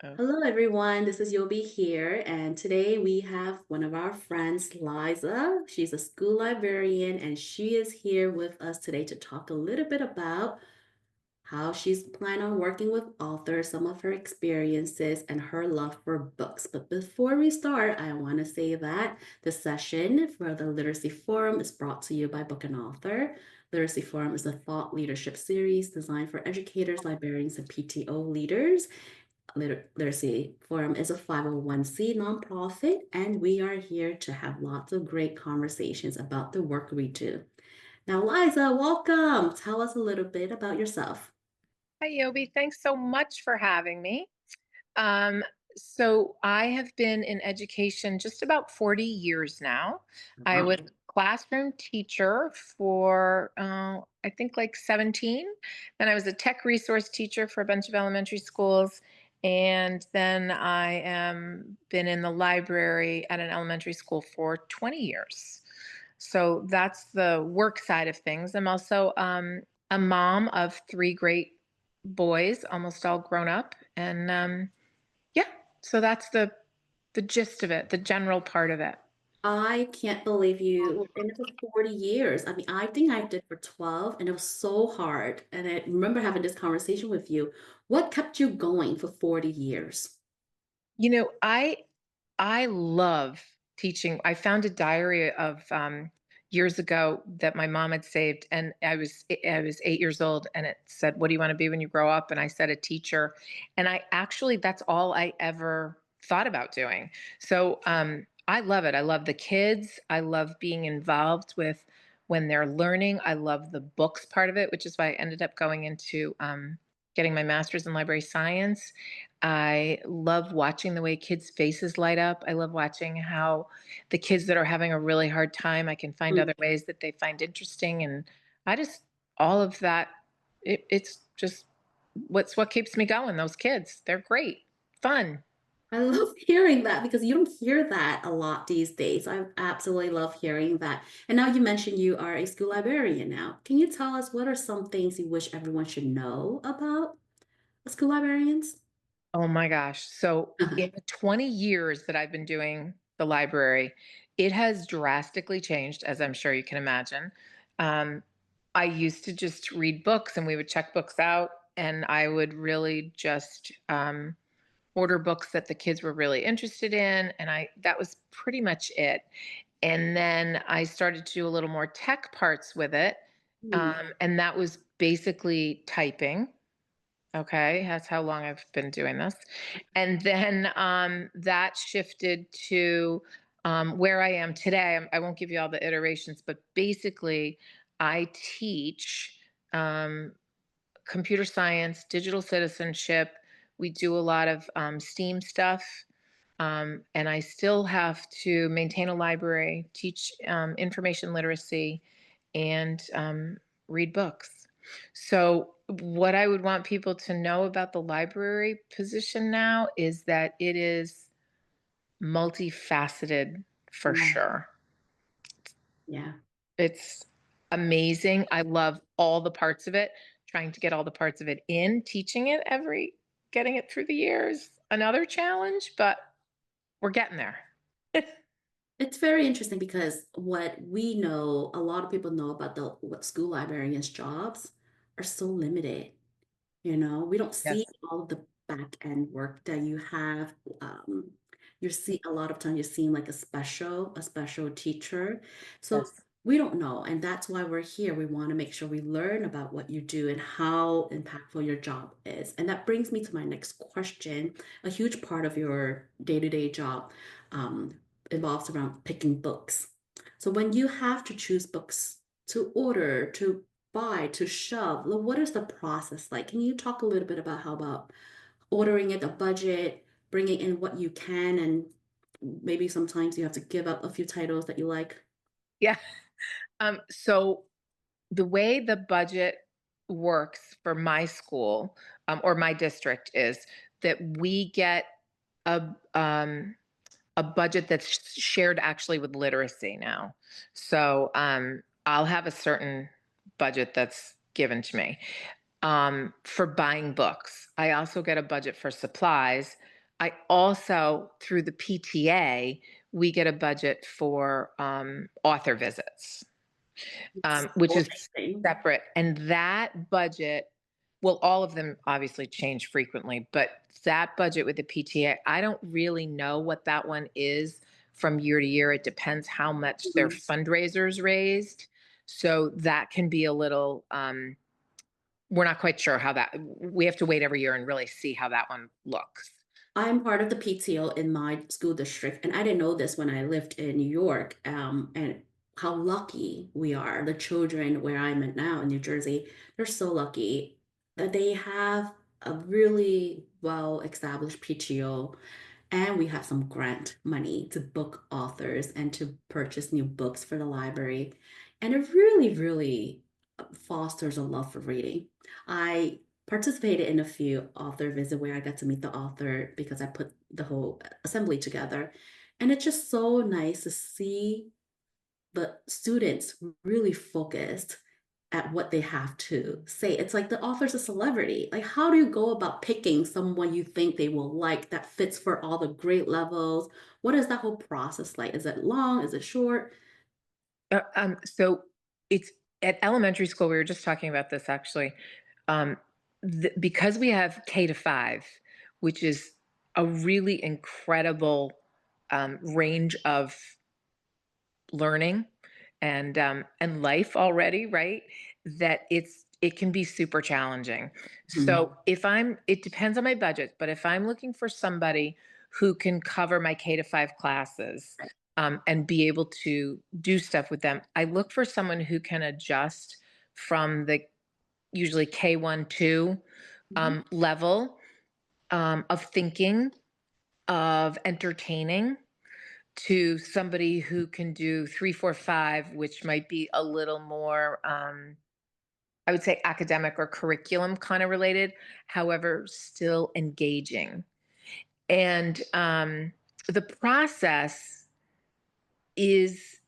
Oh, Hello, everyone. This is Yobe here, and today we have one of our friends, Liza. She's a school librarian, and she is here with us today to talk a little bit about how she's planning on working with authors, some of her experiences, and her love for books. But before we start, I want to say that the session for the Literacy Forum is brought to you by Book and Author. Literacy Forum is a thought leadership series designed for educators, librarians, and PTO leaders. Literacy Forum is a 501c nonprofit, and we are here to have lots of great conversations about the work we do. Now, Liza, welcome. Tell us a little bit about yourself. hi, Yobi. Thanks so much for having me. Um, so I have been in education just about 40 years now. I Wow. was a classroom teacher for, I think, like 17. Then I was a tech resource teacher for a bunch of elementary schools. And then I am been in the library at an elementary school for 20 years. So that's the work side of things. I'm also a mom of three great boys, almost all grown up, and yeah. So that's the gist of it, the general part of it. I can't believe you were in it for 40 years. I mean, I think I did for 12, and it was so hard. And I remember having this conversation with you. What kept you going for 40 years? You know, I love teaching. I found a diary of years ago that my mom had saved, and I was 8 years old, and it said, "What do you want to be when you grow up?" And I said, "A teacher." And I actually, that's all I ever thought about doing. So I love it. I love the kids. I love being involved with when they're learning. I love the books part of it, which is why I ended up going into getting my master's in library science. I love watching the way kids' faces light up. I love watching how the kids that are having a really hard time, I can find other ways that they find interesting. And I just, all of that, it's just what keeps me going. Those kids, they're great, fun. I love hearing that because you don't hear that a lot these days. I absolutely love hearing that. And now you mentioned you are a school librarian now. Can you tell us what are some things you wish everyone should know about school librarians? Oh my gosh. So in the 20 years that I've been doing the library, it has drastically changed, as I'm sure you can imagine. Um, I used to just read books and we would check books out, and I would really just order books that the kids were really interested in. And that was pretty much it. And then I started to do a little more tech parts with it. Hmm. And that was basically typing. Okay, that's how long I've been doing this. And then that shifted to where I am today. I won't give you all the iterations, but basically, I teach um, computer science, digital citizenship. We do a lot of STEAM stuff. And I still have to maintain a library, teach information literacy, and read books. So, what I would want people to know about the library position now is that it is multifaceted for Yeah. sure. Yeah. It's amazing. I love all the parts of it, trying to get all the parts of it in, teaching it getting it through the years. Another challenge, but we're getting there. It's very interesting because what we know, a lot of people know about the what school librarians' jobs are so limited. We don't see Yes. all of the back end work that you have. You see a lot of time you're seeing like a special teacher. So Yes. we don't know, and that's why we're here. We want to make sure we learn about what you do and how impactful your job is. And that brings me to my next question. A huge part of your day-to-day job um, involves around picking books. So when you have to choose books to order, to buy to shove? What is the process like? Can you talk a little bit about how about ordering it, a budget, bringing in what you can, and maybe sometimes you have to give up a few titles that you like? Yeah. So the way the budget works for my school or my district is that we get a a budget that's shared actually with literacy now. So I'll have a certain budget that's given to me. for buying books. I also get a budget for supplies. I also, through the PTA, we get a budget for author visits, It's which so is interesting. separate. And that budget, well, all of them obviously change frequently, but that budget with the PTA, I don't really know what that one is from year to year. It depends how much their Mhm. fundraisers raised. So that can be a little, we're not quite sure how that, we have to wait every year and really see how that one looks. I'm part of the PTO in my school district, and I didn't know this when I lived in New York. And how lucky we are. The children where I'm at now in New Jersey, they're so lucky that they have a really well established PTO, and we have some grant money to book authors and to purchase new books for the library. And it really, really fosters a love for reading. I participated in a few author visits where I got to meet the author because I put the whole assembly together. And it's just so nice to see the students really focused at what they have to say. It's like the author's a celebrity. Like, how do you go about picking someone you think they will like that fits for all the grade levels? What is that whole process like? Is it long? Is it short? So it's at elementary school. We were just talking about this actually. Um, because we have K to 5, which is a really incredible range of learning and life already, right? That it can be super challenging. Mhm. So if I'm, it depends on my budget, but if I'm looking for somebody who can cover my K to 5 classes and be able to do stuff with them, I look for someone who can adjust from the usually K1 2 Mhm. level of thinking, of entertaining, to somebody who can do 3 4 5, which might be a little more I would say academic or curriculum kind of related, however still engaging. And the process is,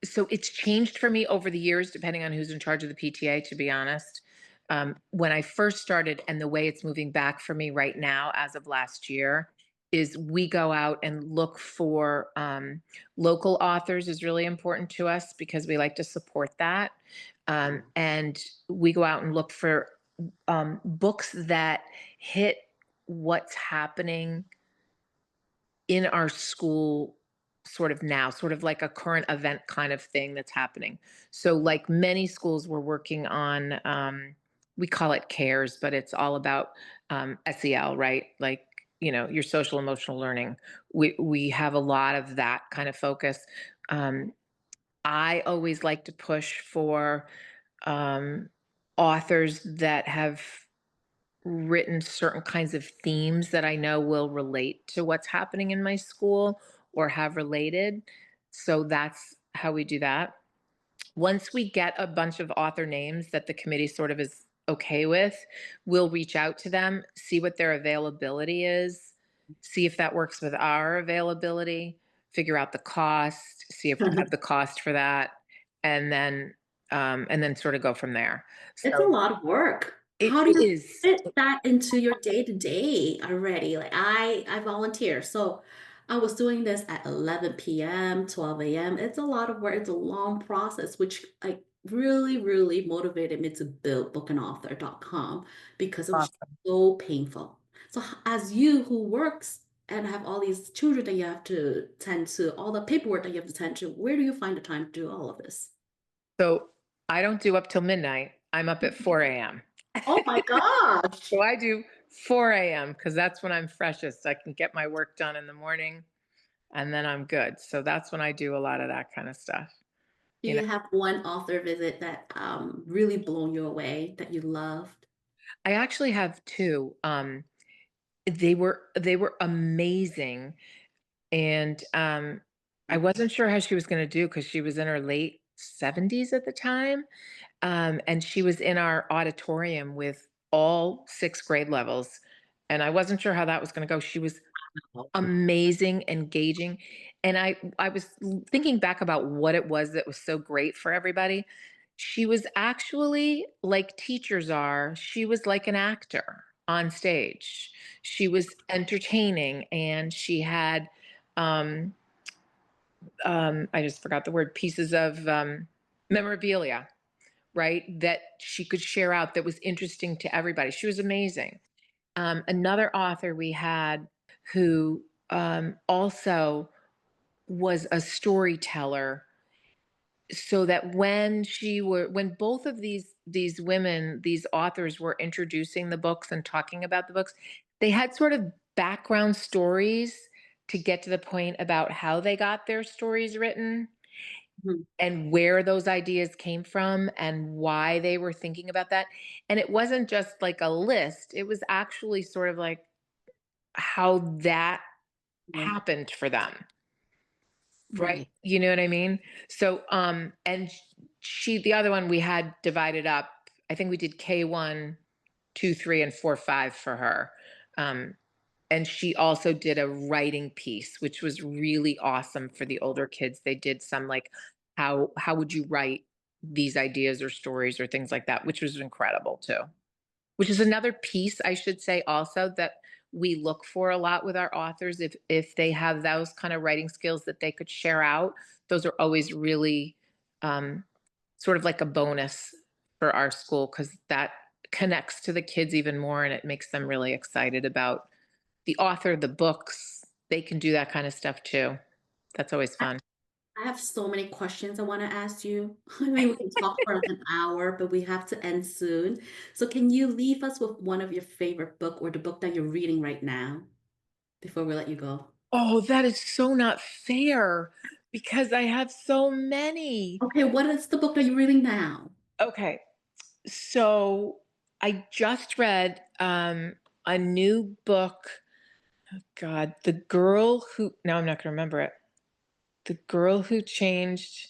so it's changed for me over the years depending on who's in charge of the PTA, to be honest. When I first started, and the way it's moving back for me right now as of last year, is we go out and look for local authors is really important to us because we like to support that. And we go out and look for books that hit what's happening in our school sort of now, sort of like a current event kind of thing that's happening. So, like many schools, we're working on, we call it CARES, but it's all about SEL, right? Like, your social emotional learning. We have a lot of that kind of focus. Um, I always like to push for um, authors that have written certain kinds of themes that I know will relate to what's happening in my school or have related. So that's how we do that. Once we get a bunch of author names that the committee sort of is okay with, we'll reach out to them, see what their availability is, see if that works with our availability, figure out the cost, see if we have the cost for that, and then sort of go from there. It's a So lot of work. it How do you is. fit that into your day-to-day already? Like I volunteer. So I was doing this at 11 p.m., 12 a.m. It's a lot of work. It's a long process, which like really, really motivated me to build bookanauthor.com because it was so painful. So as you who works and have all these children that you have to tend to, all the paperwork that you have to tend to, where do you find the time to do all of this? So I don't do up till midnight. I'm up at 4 a.m. Oh my gosh. So I do 4 a.m. because that's when I'm freshest. I can get my work done in the morning and then I'm good. So that's when I do a lot of that kind of stuff. Do You know, you have one author visit that really blown you away that you loved? I actually have two. They were amazing, and I wasn't sure how she was going to do because she was in her late 70s at the time. And she was in our auditorium with all 6 grade levels. And I wasn't sure how that was going to go. She was Oh. amazing, engaging. And I was thinking back about what it was that was so great for everybody. She was actually like teachers are, she was like an actor on stage. She was entertaining and she had, um, I just forgot the word, pieces of memorabilia, right? That she could share out that was interesting to everybody. She was amazing. Another author we had who also was a storyteller, so that when both of these women, these authors, were introducing the books and talking about the books, they had sort of background stories to get to the point about how they got their stories written Mhm. and where those ideas came from and why they were thinking about that. And it wasn't just like a list, it was actually sort of like how that Right. happened for them. Right. Right. You know what I mean? So, and she, the other one we had divided up. I think we did K1, 2, 3, and 4, 5 for her. Um, and she also did a writing piece, which was really awesome for the older kids. They did some like, how would you write these ideas or stories or things like that, which was incredible too. Which is another piece, I should say, also that we look for a lot with our authors. If they have those kind of writing skills that they could share out, those are always really um, sort of like a bonus for our school because that connects to the kids even more and it makes them really excited about the author, the books. They can do that kind of stuff too. That's always fun. I have so many questions I want to ask you. I mean, we can talk for like an hour, but we have to end soon. So, can you leave us with one of your favorite book or the book that you're reading right now before we let you go? Oh, that is so not fair because I have so many. Okay, what is the book that you're reading now? Okay. So I just read a new book. God, the girl who, now I'm not going to remember it. The girl who changed.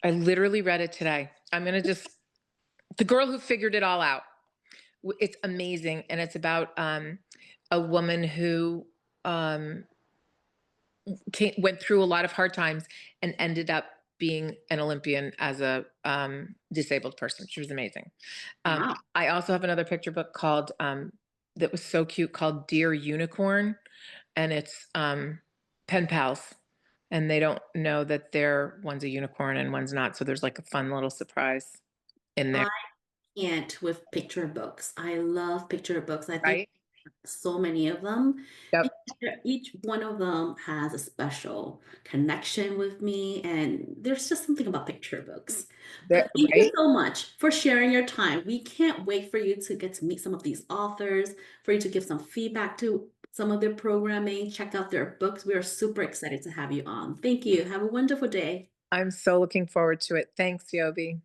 I literally read it today. I'm going to just, the girl who figured it all out. It's amazing. And it's about a woman who um, went through a lot of hard times and ended up being an Olympian as a disabled person. She was amazing. Wow. I also have another picture book called that was so cute called Dear Unicorn, and it's pen pals, and they don't know that one's a unicorn and one's not. So there's like a fun little surprise in there, I can't with picture books. I love picture books. I think right? so many of them. And Yep. each one of them has a special connection with me, and there's just something about picture books. But thank you Right. so much for sharing your time. We can't wait for you to get to meet some of these authors, for you to give some feedback to some of their programming, check out their books. We are super excited to have you on. Thank you. Have a wonderful day. I'm so looking forward to it. Thanks, Yobi.